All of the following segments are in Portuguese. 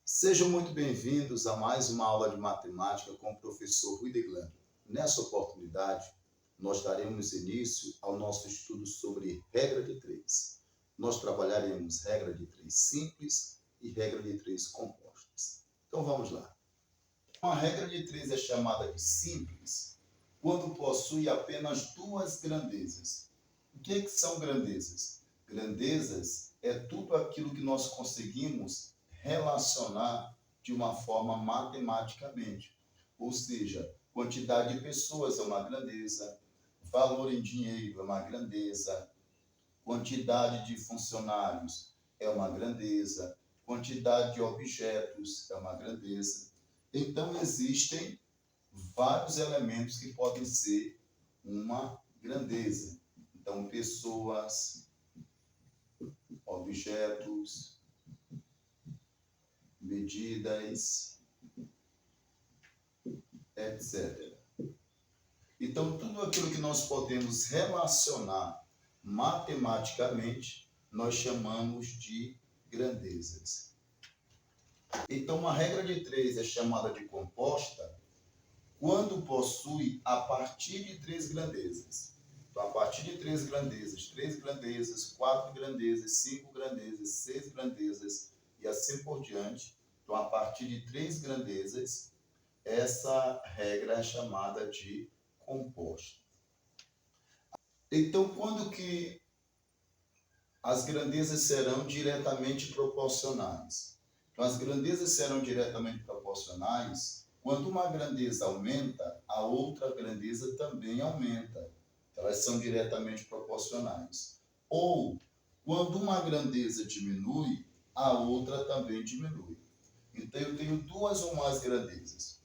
Sejam muito bem-vindos a mais uma aula de matemática com o professor Rui de Glando. Nessa oportunidade, nós daremos início ao nosso estudo sobre regra de três. Nós trabalharemos regra de três simples e regra de três compostas. Então vamos lá. Uma regra de três é chamada de simples quando possui apenas duas grandezas. O que são grandezas? Grandezas é tudo aquilo que nós conseguimos relacionar de uma forma matematicamente. Ou seja, quantidade de pessoas é uma grandeza, valor em dinheiro é uma grandeza, quantidade de funcionários é uma grandeza, quantidade de objetos é uma grandeza. Então, existem vários elementos que podem ser uma grandeza. Então, pessoas, objetos, medidas, etc. Então, tudo aquilo que nós podemos relacionar matematicamente, nós chamamos de grandezas. Então, uma regra de três é chamada de composta quando possui a partir de três grandezas. Então, a partir de três grandezas, quatro grandezas, cinco grandezas, seis grandezas e assim por diante. Então, a partir de três grandezas, essa regra é chamada de composta. Então, quando que as grandezas serão diretamente proporcionais? Então, as grandezas serão diretamente proporcionais quando uma grandeza aumenta, a outra grandeza também aumenta. Elas são diretamente proporcionais. Ou, quando uma grandeza diminui, a outra também diminui. Então, eu tenho duas ou mais grandezas.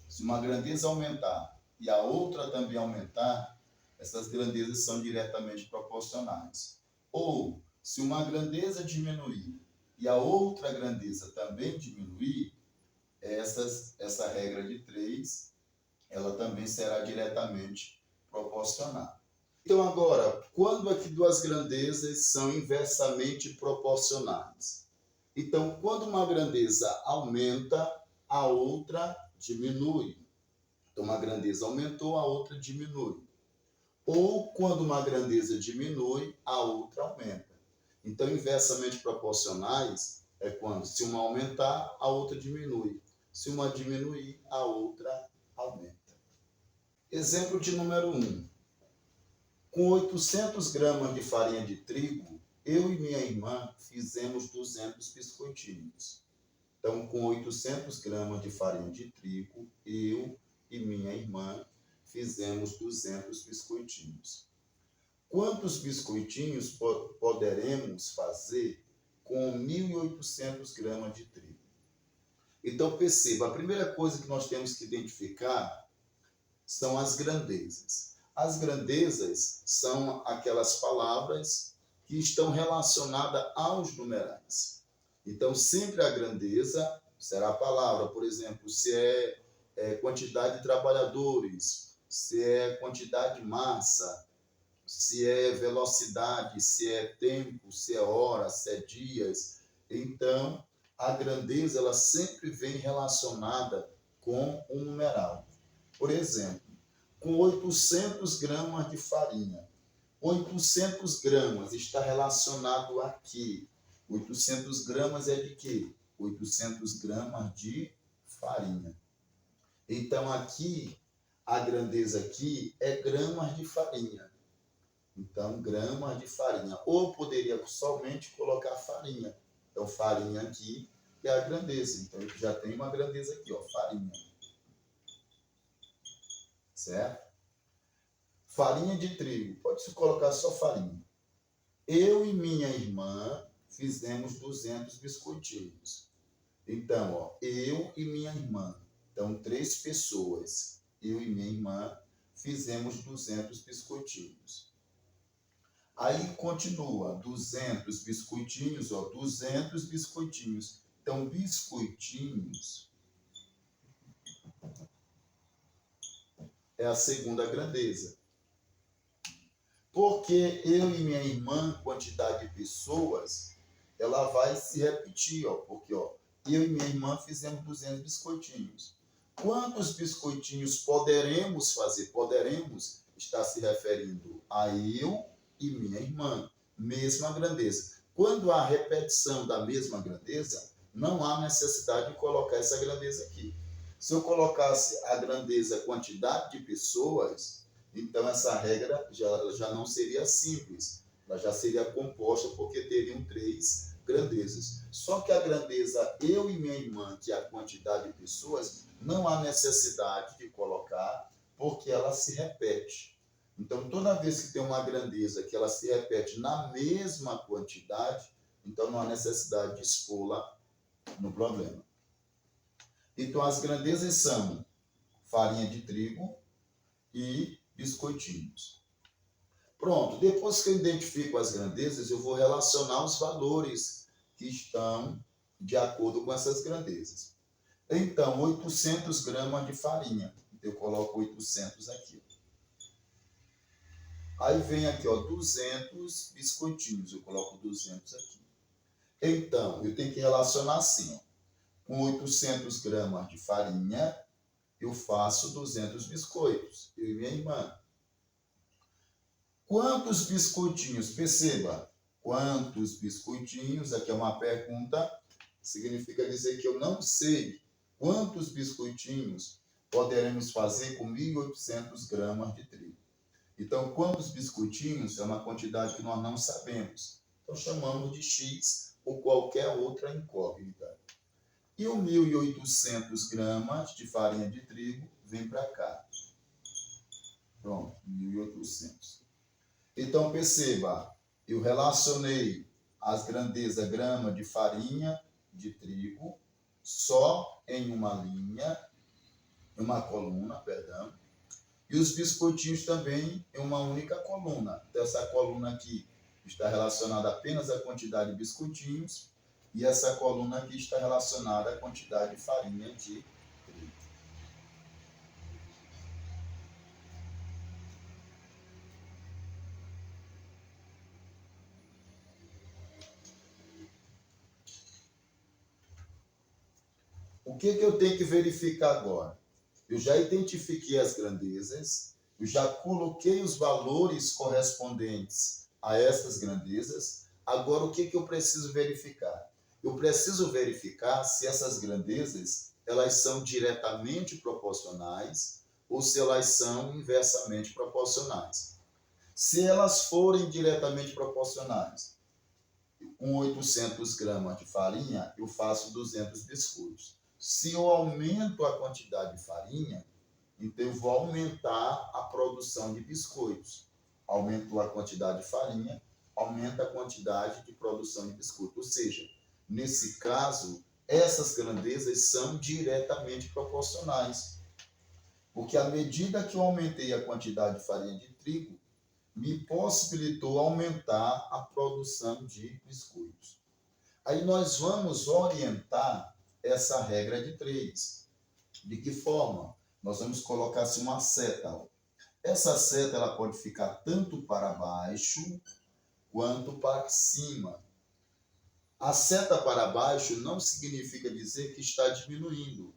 Se uma grandeza aumentar e a outra também aumentar, essas grandezas são diretamente proporcionais. Ou, se uma grandeza diminuir e a outra grandeza também diminuir, essa regra de três, ela também será diretamente proporcional. Então, agora, quando é que duas grandezas são inversamente proporcionais? Então, quando uma grandeza aumenta, a outra diminui. Então, uma grandeza aumentou, a outra diminui. Ou, quando uma grandeza diminui, a outra aumenta. Então, inversamente proporcionais é quando, se uma aumentar, a outra diminui. Se uma diminuir, a outra aumenta. Exemplo de número 1. Com 800 gramas de farinha de trigo, eu e minha irmã fizemos 200 biscoitinhos. Então, com 800 gramas de farinha de trigo, eu e minha irmã fizemos 200 biscoitinhos. Quantos biscoitinhos poderemos fazer com 1.800 gramas de trigo? Então, perceba, a primeira coisa que nós temos que identificar são as grandezas. As grandezas são aquelas palavras que estão relacionadas aos numerais. Então, sempre a grandeza será a palavra, por exemplo, se é quantidade de trabalhadores, se é quantidade de massa, se é velocidade, se é tempo, se é hora, se é dias. Então, a grandeza ela sempre vem relacionada com um numeral. Por exemplo, com 800 gramas de farinha. 800 gramas está relacionado a quê? 800 gramas é de quê? 800 gramas de farinha. Então, aqui, a grandeza aqui é gramas de farinha. Então, gramas de farinha. Ou poderia somente colocar farinha. Então, farinha aqui é a grandeza. Então, eu já tenho uma grandeza aqui, ó, farinha. Certo? Farinha de trigo. Pode-se colocar só farinha. Eu e minha irmã fizemos 200 biscoitinhos. Então, ó, eu e minha irmã. Então, 3 pessoas. Eu e minha irmã fizemos 200 biscoitinhos. Aí continua, 200 biscoitinhos, ó, 200 biscoitinhos. Então, biscoitinhos é a segunda grandeza. Porque eu e minha irmã, quantidade de pessoas, ela vai se repetir, ó, porque ó, eu e minha irmã fizemos 200 biscoitinhos. Quantos biscoitinhos poderemos fazer? Poderemos estar se referindo a eu e minha irmã, mesma grandeza. Quando há repetição da mesma grandeza, não há necessidade de colocar essa grandeza aqui. Se eu colocasse a grandeza quantidade de pessoas, então essa regra já não seria simples, ela já seria composta porque teriam 3 grandezas. Só que a grandeza eu e minha irmã, que é a quantidade de pessoas, não há necessidade de colocar porque ela se repete. Então, toda vez que tem uma grandeza que ela se repete na mesma quantidade, então não há necessidade de expô-la no problema. Então, as grandezas são farinha de trigo e biscoitinhos. Pronto, depois que eu identifico as grandezas, eu vou relacionar os valores que estão de acordo com essas grandezas. Então, 800 gramas de farinha. Eu coloco 800 aqui. Aí vem aqui, ó, 200 biscoitinhos. Eu coloco 200 aqui. Então, eu tenho que relacionar assim, ó. Com 800 gramas de farinha, eu faço 200 biscoitos. Eu e minha irmã. Quantos biscoitinhos? Perceba, quantos biscoitinhos? Aqui é uma pergunta. Significa dizer que eu não sei quantos biscoitinhos poderemos fazer com 1.800 gramas de trigo. Então, quantos biscoitinhos é uma quantidade que nós não sabemos. Então, chamamos de X ou qualquer outra incógnita. E o 1.800 gramas de farinha de trigo vem para cá. Pronto, 1.800. Então, perceba, eu relacionei as grandezas grama de farinha de trigo só em uma linha, uma coluna, perdão, e os biscoitinhos também em uma única coluna. Então, essa coluna aqui está relacionada apenas à quantidade de biscoitinhos e essa coluna aqui está relacionada à quantidade de farinha de trigo. O que eu tenho que verificar agora? Eu já identifiquei as grandezas, eu já coloquei os valores correspondentes a essas grandezas. Agora, o que eu preciso verificar? Eu preciso verificar se essas grandezas elas são diretamente proporcionais ou se elas são inversamente proporcionais. Se elas forem diretamente proporcionais, com 800 gramas de farinha, eu faço 200 biscoitos. Se eu aumento a quantidade de farinha, então eu vou aumentar a produção de biscoitos. Aumentou a quantidade de farinha, aumenta a quantidade de produção de biscoito. Ou seja, nesse caso, essas grandezas são diretamente proporcionais. Porque à medida que eu aumentei a quantidade de farinha de trigo, me possibilitou aumentar a produção de biscoitos. Aí nós vamos orientar essa regra de 3. De que forma? Nós vamos colocar assim uma seta. Essa seta ela pode ficar tanto para baixo quanto para cima. A seta para baixo não significa dizer que está diminuindo.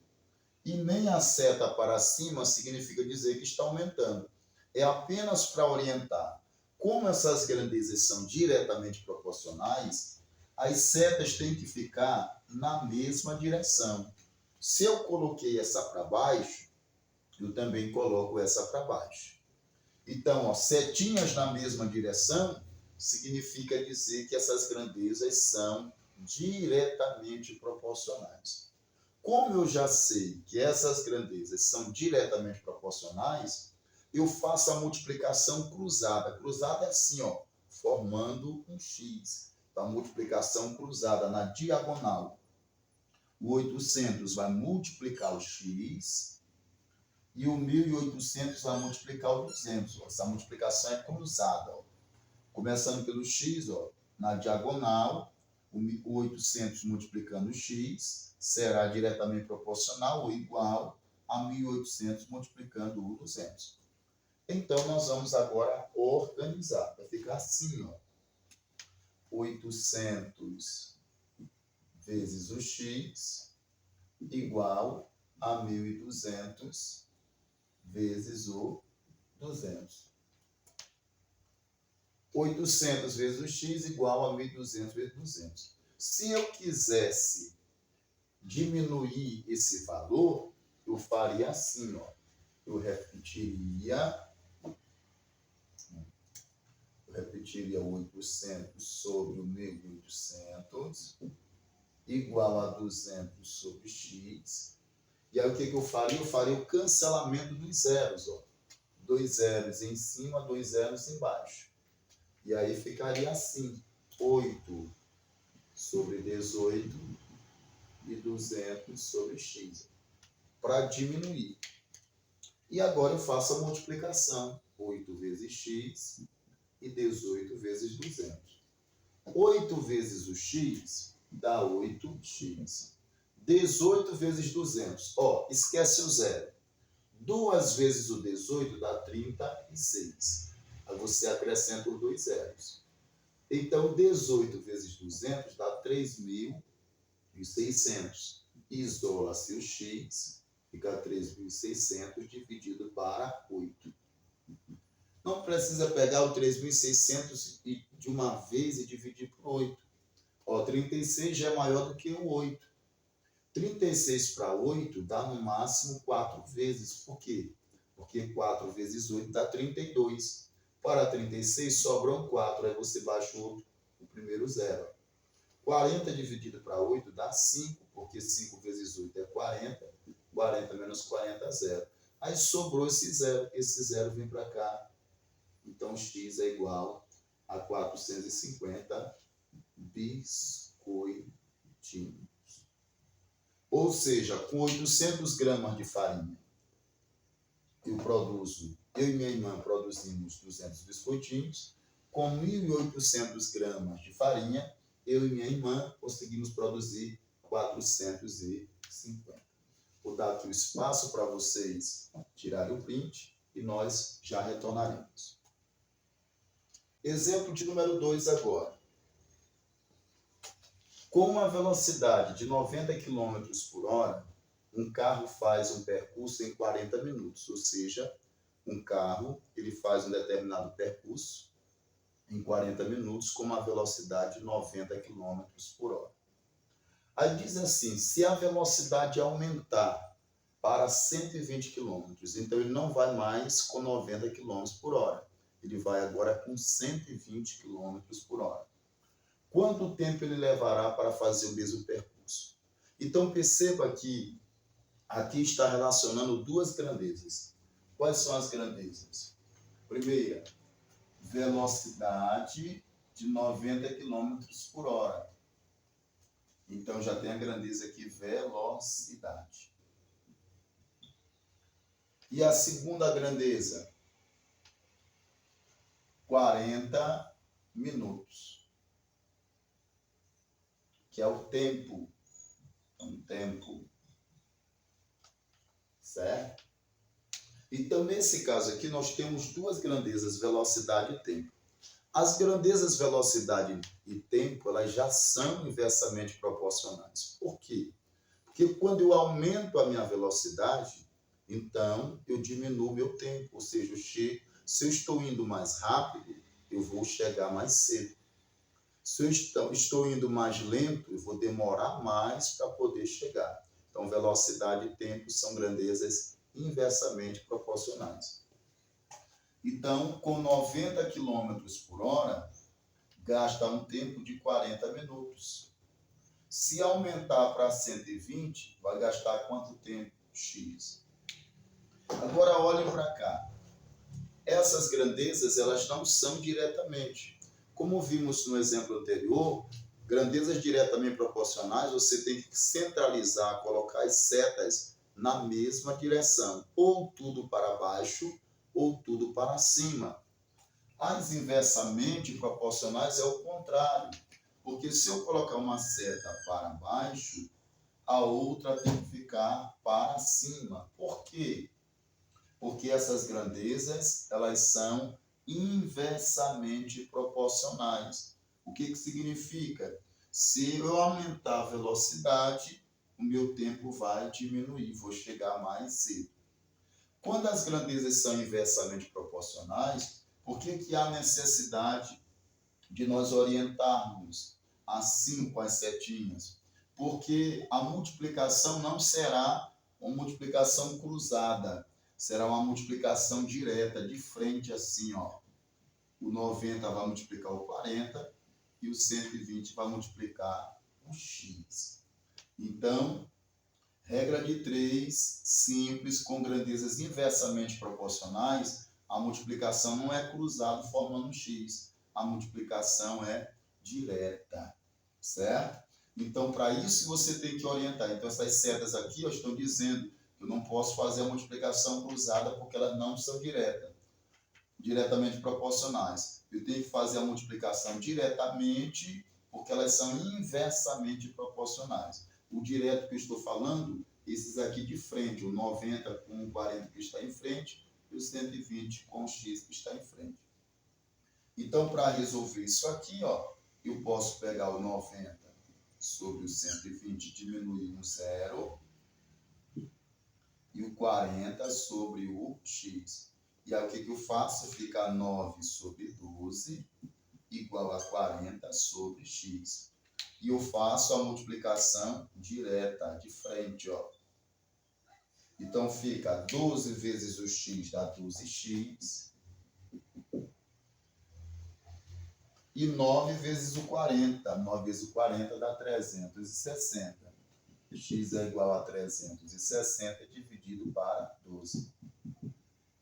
E nem a seta para cima significa dizer que está aumentando. É apenas para orientar. Como essas grandezas são diretamente proporcionais, as setas têm que ficar na mesma direção. Se eu coloquei essa para baixo, eu também coloco essa para baixo. Então, ó, setinhas na mesma direção significa dizer que essas grandezas são diretamente proporcionais. Como eu já sei que essas grandezas são diretamente proporcionais, eu faço a multiplicação cruzada. Cruzada é assim, ó, formando um X. Então, a multiplicação cruzada na diagonal. O 800 vai multiplicar o X e o 1.800 vai multiplicar o 200. Ó. Essa multiplicação é cruzada. Ó. Começando pelo X, ó, na diagonal, o 800 multiplicando o X será diretamente proporcional ou igual a 1.800 multiplicando o 200. Então, nós vamos agora organizar. Vai ficar assim, ó. 800 vezes o x igual a 1.200 vezes o 200. 800 vezes o x igual a 1.200 vezes 200. Se eu quisesse diminuir esse valor, eu faria assim, ó. Eu repetiria 800 sobre o 1.800 igual a 200 sobre x. E aí o que eu faria? Eu faria o cancelamento dos zeros, ó. 2 zeros em cima, 2 zeros embaixo. E aí ficaria assim, 8 sobre 18 e 200 sobre x, para diminuir. E agora eu faço a multiplicação, 8 vezes x e 18 vezes 200. 8 vezes o x dá 8x. 18 vezes 200, ó, esquece o zero. 2 vezes o 18 dá 36. Aí você acrescenta os 2 zeros. Então, 18 vezes 200 dá 3.600. Isola-se o x, fica 3.600 dividido para 8. Não precisa pegar o 3.600 de uma vez e dividir por 8. Ó, 36 já é maior do que o 8. 36 para 8 dá no máximo 4 vezes. Por quê? Porque 4 vezes 8 dá 32. Para 36 sobram 4. Aí você baixa o primeiro zero. 40 dividido para 8 dá 5, porque 5 vezes 8 é 40. 40 menos 40 é 0. Aí sobrou esse zero. Esse zero vem para cá. Então, x é igual a 450 biscoitinhos. Ou seja, com 800 gramas de farinha, eu e minha irmã produzimos 200 biscoitinhos. Com 1.800 gramas de farinha, eu e minha irmã conseguimos produzir 450. Vou dar aqui o espaço para vocês tirarem o print e nós já retornaremos. Exemplo de número 2 agora. Com uma velocidade de 90 km por hora, um carro faz um percurso em 40 minutos. Ou seja, um carro ele faz um determinado percurso em 40 minutos com uma velocidade de 90 km por hora. Aí diz assim, se a velocidade aumentar para 120 km, então ele não vai mais com 90 km por hora. Ele vai agora com 120 km por hora. Quanto tempo ele levará para fazer o mesmo percurso? Então perceba que aqui está relacionando duas grandezas. Quais são as grandezas? Primeira, velocidade de 90 km por hora. Então já tem a grandeza aqui, velocidade. E a segunda grandeza, 40 minutos. Que é o tempo. Certo? Então, nesse caso aqui, nós temos duas grandezas, velocidade e tempo. As grandezas velocidade e tempo, elas já são inversamente proporcionais. Por quê? Porque quando eu aumento a minha velocidade, então eu diminuo o meu tempo. Ou seja, se eu estou indo mais rápido, eu vou chegar mais cedo. Se eu estou indo mais lento, eu vou demorar mais para poder chegar. Então, velocidade e tempo são grandezas inversamente proporcionais. Então, com 90 km por hora, gasta um tempo de 40 minutos. Se aumentar para 120, vai gastar quanto tempo? X. Agora, olhem para cá. Essas grandezas, elas não são diretamente. Como vimos no exemplo anterior, grandezas diretamente proporcionais, você tem que centralizar, colocar as setas na mesma direção, ou tudo para baixo, ou tudo para cima. As inversamente proporcionais é o contrário, porque se eu colocar uma seta para baixo, a outra tem que ficar para cima. Por quê? Porque essas grandezas, elas são inversamente proporcionais. O que significa? Se eu aumentar a velocidade, o meu tempo vai diminuir, vou chegar mais cedo. Quando as grandezas são inversamente proporcionais, por que há necessidade de nós orientarmos assim com as setinhas? Porque a multiplicação não será uma multiplicação cruzada, será uma multiplicação direta, de frente assim, ó. O 90 vai multiplicar o 40 e o 120 vai multiplicar o x. Então, regra de 3, simples, com grandezas inversamente proporcionais, a multiplicação não é cruzada formando um x, a multiplicação é direta, certo? Então, para isso você tem que orientar. Então, essas setas aqui, eu estou dizendo que eu não posso fazer a multiplicação cruzada porque elas não são diretamente proporcionais. Eu tenho que fazer a multiplicação diretamente porque elas são inversamente proporcionais. O direto que eu estou falando, esses aqui de frente, o 90 com o 40 que está em frente e o 120 com o x que está em frente. Então, para resolver isso aqui, ó, eu posso pegar o 90 sobre o 120, diminuir um zero, e o 40 sobre o x. E aí o que eu faço? Fica 9 sobre 12 igual a 40 sobre x. E eu faço a multiplicação direta, de frente, ó. Então fica 12 vezes o x dá 12x. E 9 vezes o 40. 9 vezes o 40 dá 360. X é igual a 360 dividido para 12.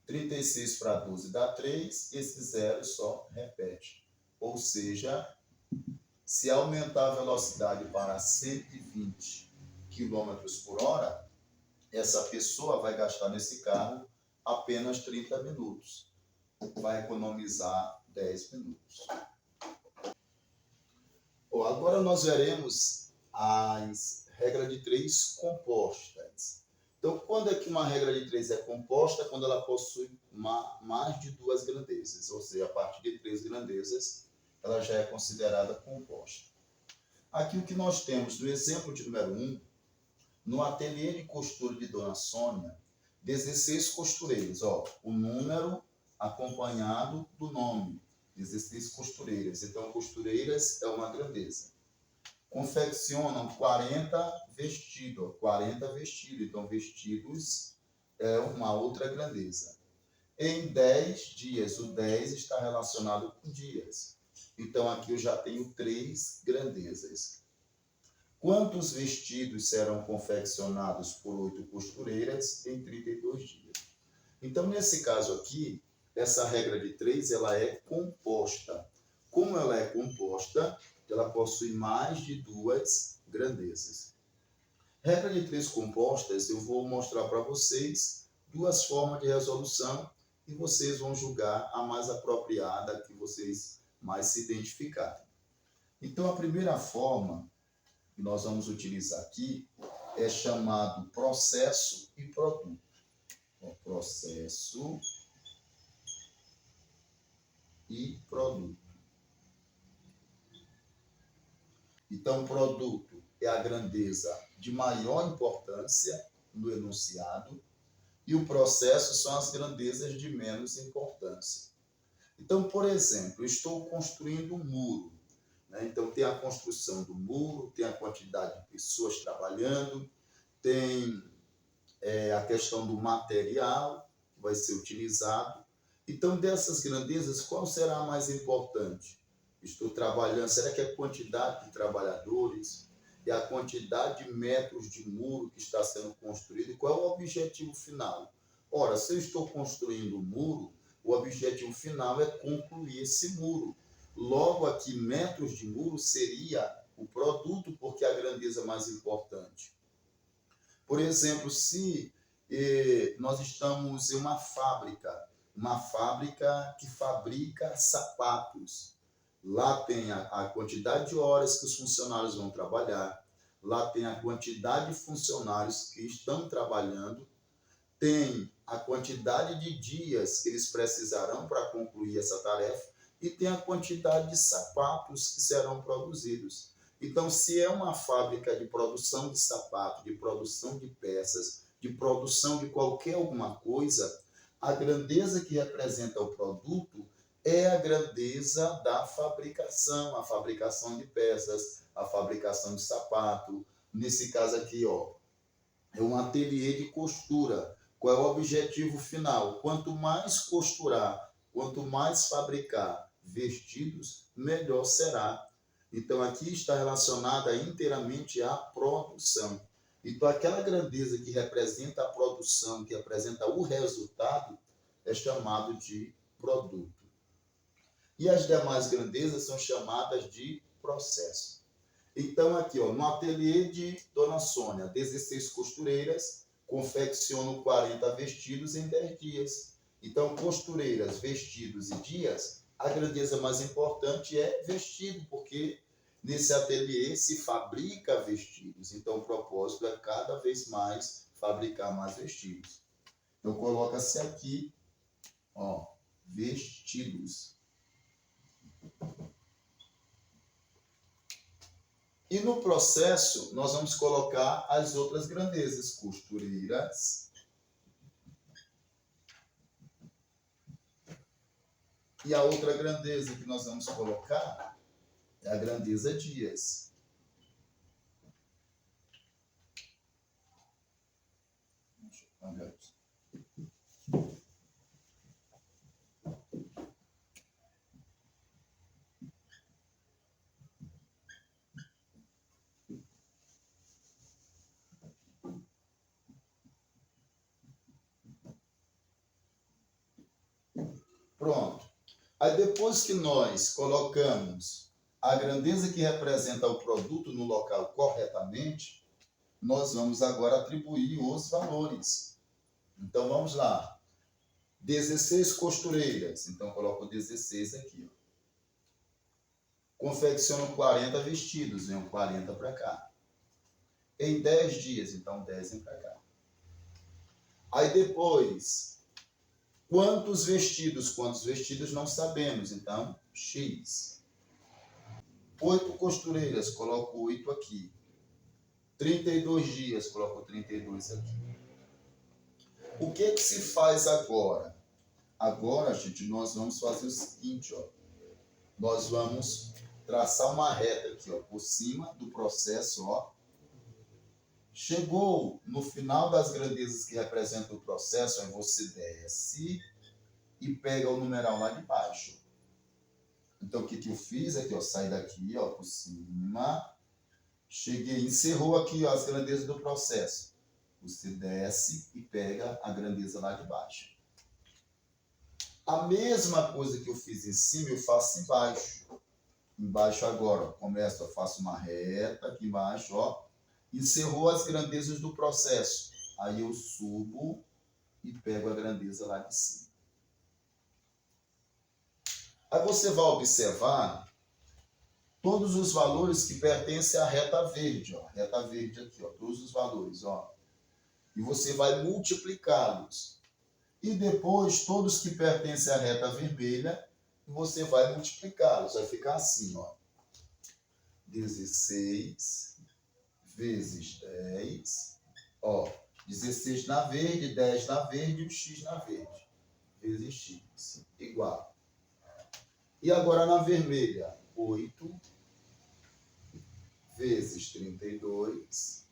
36 para 12 dá 3. Esse zero só repete. Ou seja, se aumentar a velocidade para 120 km por hora, essa pessoa vai gastar nesse carro apenas 30 minutos. Vai economizar 10 minutos. Bom, agora nós veremos as regras de 3 compostas. Então, quando é que uma regra de 3 é composta? Quando ela possui mais de 2 grandezas, ou seja, a partir de 3 grandezas, ela já é considerada composta. Aqui o que nós temos no exemplo de número 1, no ateliê de costura de Dona Sônia, 16 costureiros, ó, o número acompanhado do nome, 16 costureiras. Então, costureiras é uma grandeza. Confeccionam 40 vestidos, 40 vestidos. Então, vestidos é uma outra grandeza. Em 10 dias, o 10 está relacionado com dias. Então, aqui eu já tenho 3 grandezas. Quantos vestidos serão confeccionados por 8 costureiras em 32 dias? Então, nesse caso aqui, essa regra de 3, ela é composta. Como ela é composta, ela possui mais de 2 grandezas. Regra de 3 compostas, eu vou mostrar para vocês 2 formas de resolução e vocês vão julgar a mais apropriada que vocês mais se identificarem. Então, a primeira forma que nós vamos utilizar aqui é chamado processo e produto. Processo e produto. Então, produto é a grandeza de maior importância no enunciado e o processo são as grandezas de menos importância. Então, por exemplo, eu estou construindo um muro, né? Então, tem a construção do muro, tem a quantidade de pessoas trabalhando, tem a questão do material que vai ser utilizado. Então, dessas grandezas, qual será a mais importante? Estou trabalhando, será que é a quantidade de trabalhadores? É a quantidade de metros de muro que está sendo construído? E qual é o objetivo final? Ora, se eu estou construindo um muro, o objetivo final é concluir esse muro. Logo aqui, metros de muro seria o produto, porque é a grandeza mais importante. Por exemplo, se nós estamos em uma fábrica que fabrica sapatos, lá tem a quantidade de horas que os funcionários vão trabalhar, lá tem a quantidade de funcionários que estão trabalhando, tem a quantidade de dias que eles precisarão para concluir essa tarefa e tem a quantidade de sapatos que serão produzidos. Então, se é uma fábrica de produção de sapato, de produção de peças, de produção de qualquer alguma coisa, a grandeza que representa o produto é a grandeza da fabricação, a fabricação de peças, a fabricação de sapato. Nesse caso aqui, ó, é um ateliê de costura. Qual é o objetivo final? Quanto mais costurar, quanto mais fabricar vestidos, melhor será. Então, aqui está relacionada inteiramente à produção. Então, aquela grandeza que representa a produção, que representa o resultado, é chamado de produto. E as demais grandezas são chamadas de processo. Então, aqui, ó, no ateliê de Dona Sônia, 16 costureiras confeccionam 40 vestidos em 10 dias. Então, costureiras, vestidos e dias, a grandeza mais importante é vestido, porque nesse ateliê se fabrica vestidos. Então, o propósito é cada vez mais fabricar mais vestidos. Então, coloca-se aqui, ó, vestidos. E no processo, nós vamos colocar as outras grandezas, costureiras. E a outra grandeza que nós vamos colocar é a grandeza dias. Deixa eu apagar aqui. Pronto. Aí depois que nós colocamos a grandeza que representa o produto no local corretamente, nós vamos agora atribuir os valores. Então vamos lá. 16 costureiras. Então coloco 16 aqui. Ó. Confecciono 40 vestidos. Venho 40 para cá. Em 10 dias. Então 10 vem para cá. Aí depois... Quantos vestidos? Quantos vestidos não sabemos, então, X. 8 costureiras, coloco 8 aqui. 32 dias, coloco 32 aqui. O que se faz agora? Agora, gente, nós vamos fazer o seguinte, ó. Nós vamos traçar uma reta aqui, ó, por cima do processo, ó. Chegou no final das grandezas que representam o processo, aí você desce e pega o numeral lá de baixo. Então, o que eu fiz aqui, ó, saí daqui, ó, por cima, cheguei, encerrou aqui, ó, as grandezas do processo. Você desce e pega a grandeza lá de baixo. A mesma coisa que eu fiz em cima, eu faço embaixo. Embaixo agora, ó, começo, eu faço uma reta aqui embaixo, ó. Encerrou as grandezas do processo. Aí eu subo e pego a grandeza lá de cima. Aí você vai observar todos os valores que pertencem à reta verde, ó. Reta verde aqui, ó, todos os valores, ó. E você vai multiplicá-los. E depois, todos que pertencem à reta vermelha, você vai multiplicá-los. Vai ficar assim, ó. 16 vezes 10, ó, 16 na verde, 10 na verde e o x na verde, vezes x, igual. E agora na vermelha, 8 vezes 32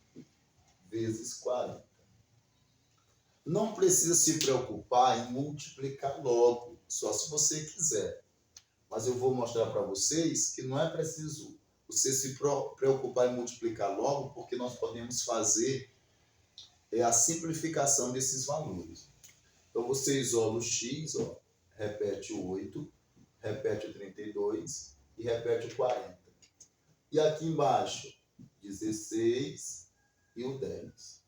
vezes 40. Não precisa se preocupar em multiplicar logo, só se você quiser. Mas eu vou mostrar para vocês que não é preciso você se preocupar em multiplicar logo, porque nós podemos fazer a simplificação desses valores. Então, você isola o x, ó, repete o 8, repete o 32 e repete o 40. E aqui embaixo, 16 e o 10.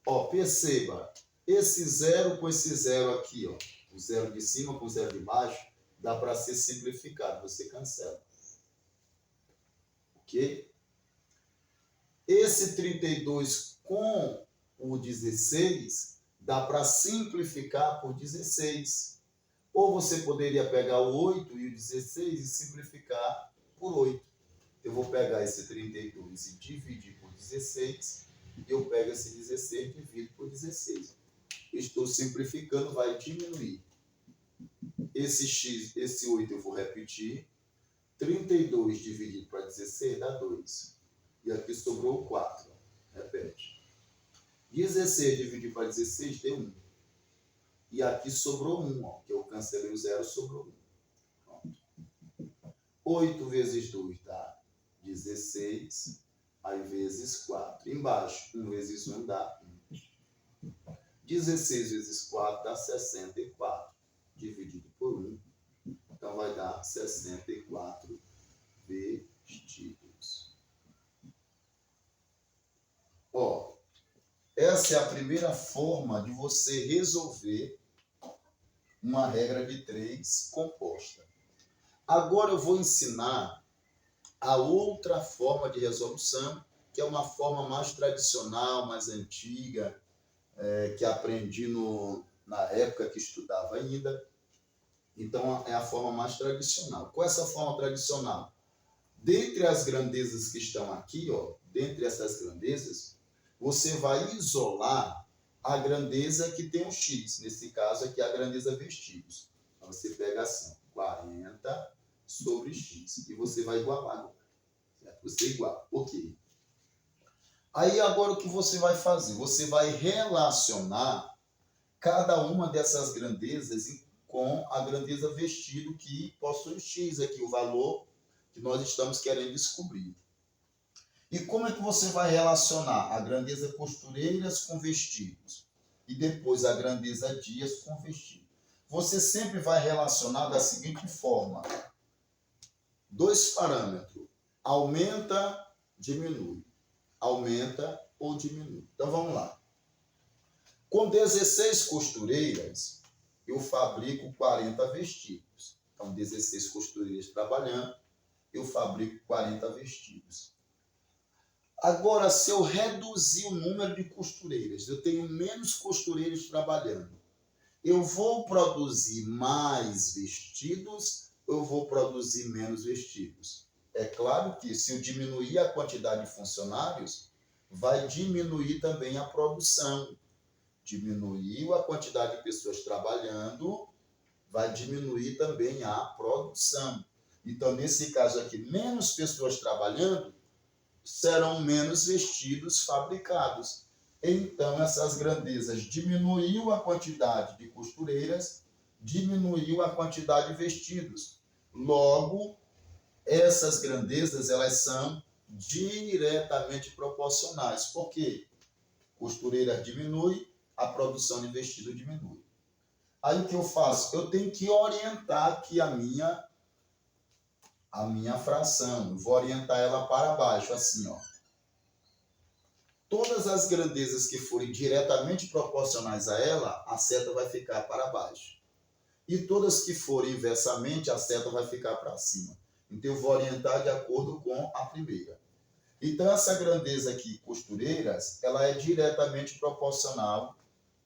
Ó, perceba, esse zero com esse zero aqui, ó, o zero de cima com o zero de baixo, dá para ser simplificado, você cancela. Ok? Esse 32 com o 16 dá para simplificar por 16. Ou você poderia pegar o 8 e o 16 e simplificar por 8. eu vou pegar esse 32 e dividir por 16, e eu pego esse 16 e divido por 16. Estou simplificando, vai diminuir. Esse x, esse 8 eu vou repetir. 32 dividido para 16 dá 2. E aqui sobrou 4. Repete. 16 dividido para 16 deu 1. E aqui sobrou 1, ó, que eu cancelei o 0, sobrou 1. Pronto. 8 vezes 2 dá 16. Aí vezes 4. Embaixo, 1 vezes 1 dá 1. 16 vezes 4 dá 64. Dividido por 1. Então vai dar 64 vestidos. Ó, essa é a primeira forma de você resolver uma regra de 3 composta. Agora eu vou ensinar a outra forma de resolução, que é uma forma mais tradicional, mais antiga, que aprendi na época que estudava ainda. Então, é a forma mais tradicional. Qual é essa forma tradicional? Dentre as grandezas que estão aqui, ó, dentre essas grandezas, você vai isolar a grandeza que tem um x. Nesse caso aqui, a grandeza vestidos. Então, você pega assim, 40 sobre x. E você vai igualar. Certo? Você iguala. Ok. Aí, agora, o que você vai fazer? Você vai relacionar cada uma dessas grandezas com a grandeza vestido que possui x aqui, o valor que nós estamos querendo descobrir. E como é que você vai relacionar a grandeza costureiras com vestidos? E depois a grandeza dias com vestido? Você sempre vai relacionar da seguinte forma. 2 parâmetros. Aumenta, diminui. Aumenta ou diminui. Então vamos lá. Com 16 costureiras, eu fabrico 40 vestidos. Então, 16 costureiras trabalhando, eu fabrico 40 vestidos. Agora, se eu reduzir o número de costureiras, eu tenho menos costureiras trabalhando, eu vou produzir mais vestidos ou eu vou produzir menos vestidos? É claro que se eu diminuir a quantidade de funcionários, vai diminuir também a produção. Diminuiu a quantidade de pessoas trabalhando, vai diminuir também a produção. Então, nesse caso aqui, menos pessoas trabalhando, serão menos vestidos fabricados. Então, essas grandezas diminuiu a quantidade de costureiras, diminuiu a quantidade de vestidos. Logo, essas grandezas, elas são diretamente proporcionais. Por quê? Costureira diminui, a produção de vestido diminui. Aí o que eu faço? Eu tenho que orientar aqui a minha fração. Eu vou orientar ela para baixo, assim, ó. Todas as grandezas que forem diretamente proporcionais a ela, a seta vai ficar para baixo. E todas que forem inversamente, a seta vai ficar para cima. Então eu vou orientar de acordo com a primeira. Então essa grandeza aqui, costureiras, ela é diretamente proporcional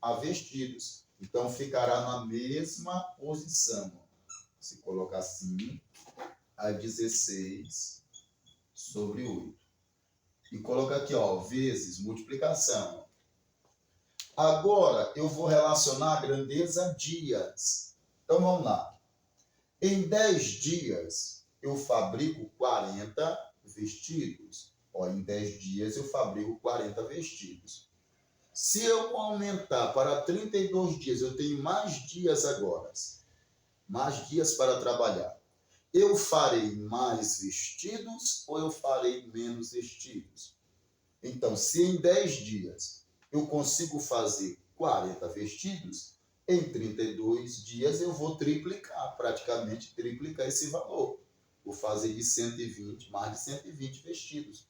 a vestidos. Então, ficará na mesma posição. Se colocar assim, a 16 sobre 8. E coloca aqui, ó, vezes, multiplicação. Agora, eu vou relacionar a grandeza dias. Então, vamos lá. Em 10 dias, eu fabrico 40 vestidos. Ó, em 10 dias, eu fabrico 40 vestidos. Se eu aumentar para 32 dias, eu tenho mais dias agora, mais dias para trabalhar. Eu farei mais vestidos ou eu farei menos vestidos? Então, se em 10 dias eu consigo fazer 40 vestidos, em 32 dias eu vou triplicar, praticamente triplicar esse valor. Vou fazer de 120, mais de 120 vestidos.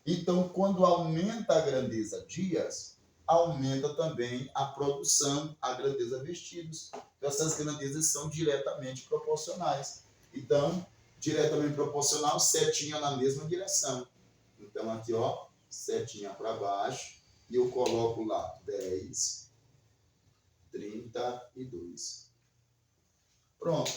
Então, quando aumenta a grandeza dias, aumenta também a produção, a grandeza vestidos. Então, essas grandezas são diretamente proporcionais. Então, diretamente proporcional, setinha na mesma direção. Então, aqui, ó, setinha para baixo, e eu coloco lá 10, 32. Pronto.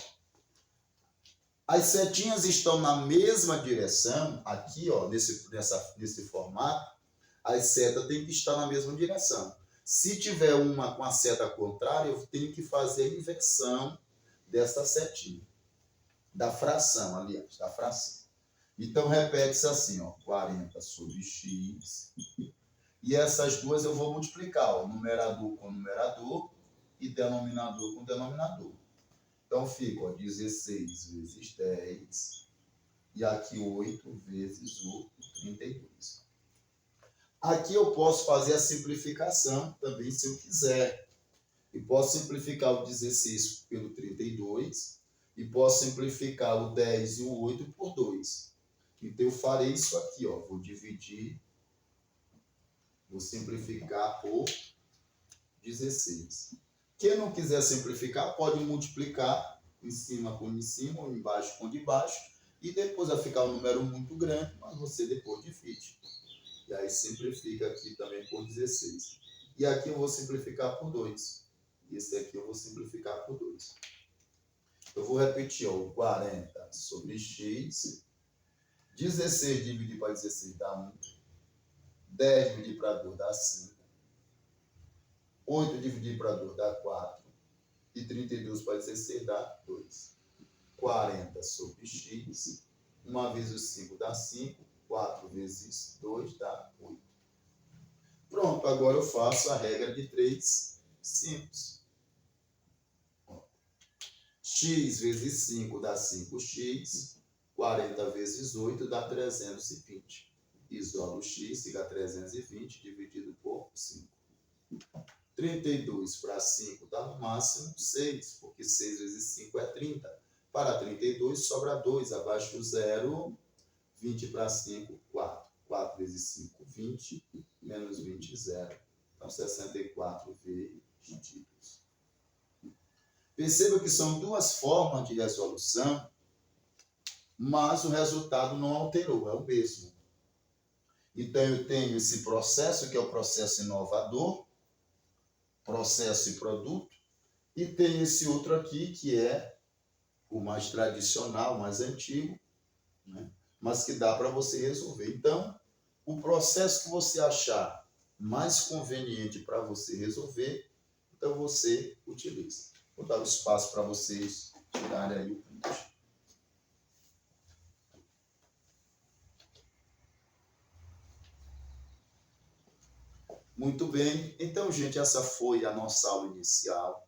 As setinhas estão na mesma direção, aqui, ó, nesse formato, as setas têm que estar na mesma direção. Se tiver uma com a seta contrária, eu tenho que fazer a inversão dessa setinha. Da fração, aliás, da fração. Então, repete-se assim, ó, 40 sobre x. E essas duas eu vou multiplicar, ó, numerador com numerador e denominador com denominador. Então, fica, ó, 16 vezes 10. E aqui 8 vezes o 32. Aqui eu posso fazer a simplificação também, se eu quiser. E posso simplificar o 16 pelo 32. E posso simplificar o 10 e o 8 por 2. Então, eu farei isso aqui, ó. Vou dividir, vou simplificar por 16. Quem não quiser simplificar, pode multiplicar em cima com em cima, ou embaixo com de baixo. E depois vai ficar um número muito grande, mas você depois divide. E aí simplifica aqui também por 16. E aqui eu vou simplificar por 2. E esse aqui eu vou simplificar por 2. Eu vou repetir, ó, 40 sobre x. 16 dividir para 16 dá 1. 10 dividir para 2 dá 5. 8 dividir para 2 dá 4. E 32 para 16 dá 2. 40 sobre x. 1 vezes o 5 dá 5. 4 vezes 2 dá 8. Pronto, agora eu faço a regra de 3 simples. X vezes 5 dá 5x. 40 vezes 8 dá 320. Isolo x, fica 320 dividido por 5. 32 para 5 dá no máximo 6, porque 6 vezes 5 é 30. Para 32 sobra 2, abaixo do zero. 20 para 5, 4. 4 vezes 5, 20. Menos 20, 0. Então, 64 vegidos. Perceba que são duas formas de resolução, mas o resultado não alterou, é o mesmo. Então, eu tenho esse processo, que é o processo inovador, processo e produto, e tem esse outro aqui, que é o mais tradicional, mais antigo, né? Mas que dá para você resolver. Então, o processo que você achar mais conveniente para você resolver, então você utiliza. Vou dar o espaço para vocês tirarem aí o print. Muito bem. Então, gente, essa foi a nossa aula inicial.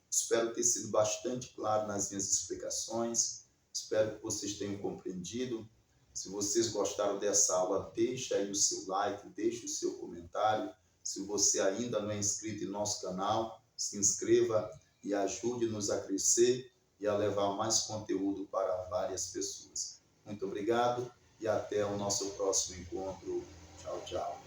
Espero ter sido bastante claro nas minhas explicações. Espero que vocês tenham compreendido. Se vocês gostaram dessa aula, deixe aí o seu like, deixe o seu comentário. Se você ainda não é inscrito em nosso canal, se inscreva e ajude-nos a crescer e a levar mais conteúdo para várias pessoas. Muito obrigado e até o nosso próximo encontro. Tchau, tchau.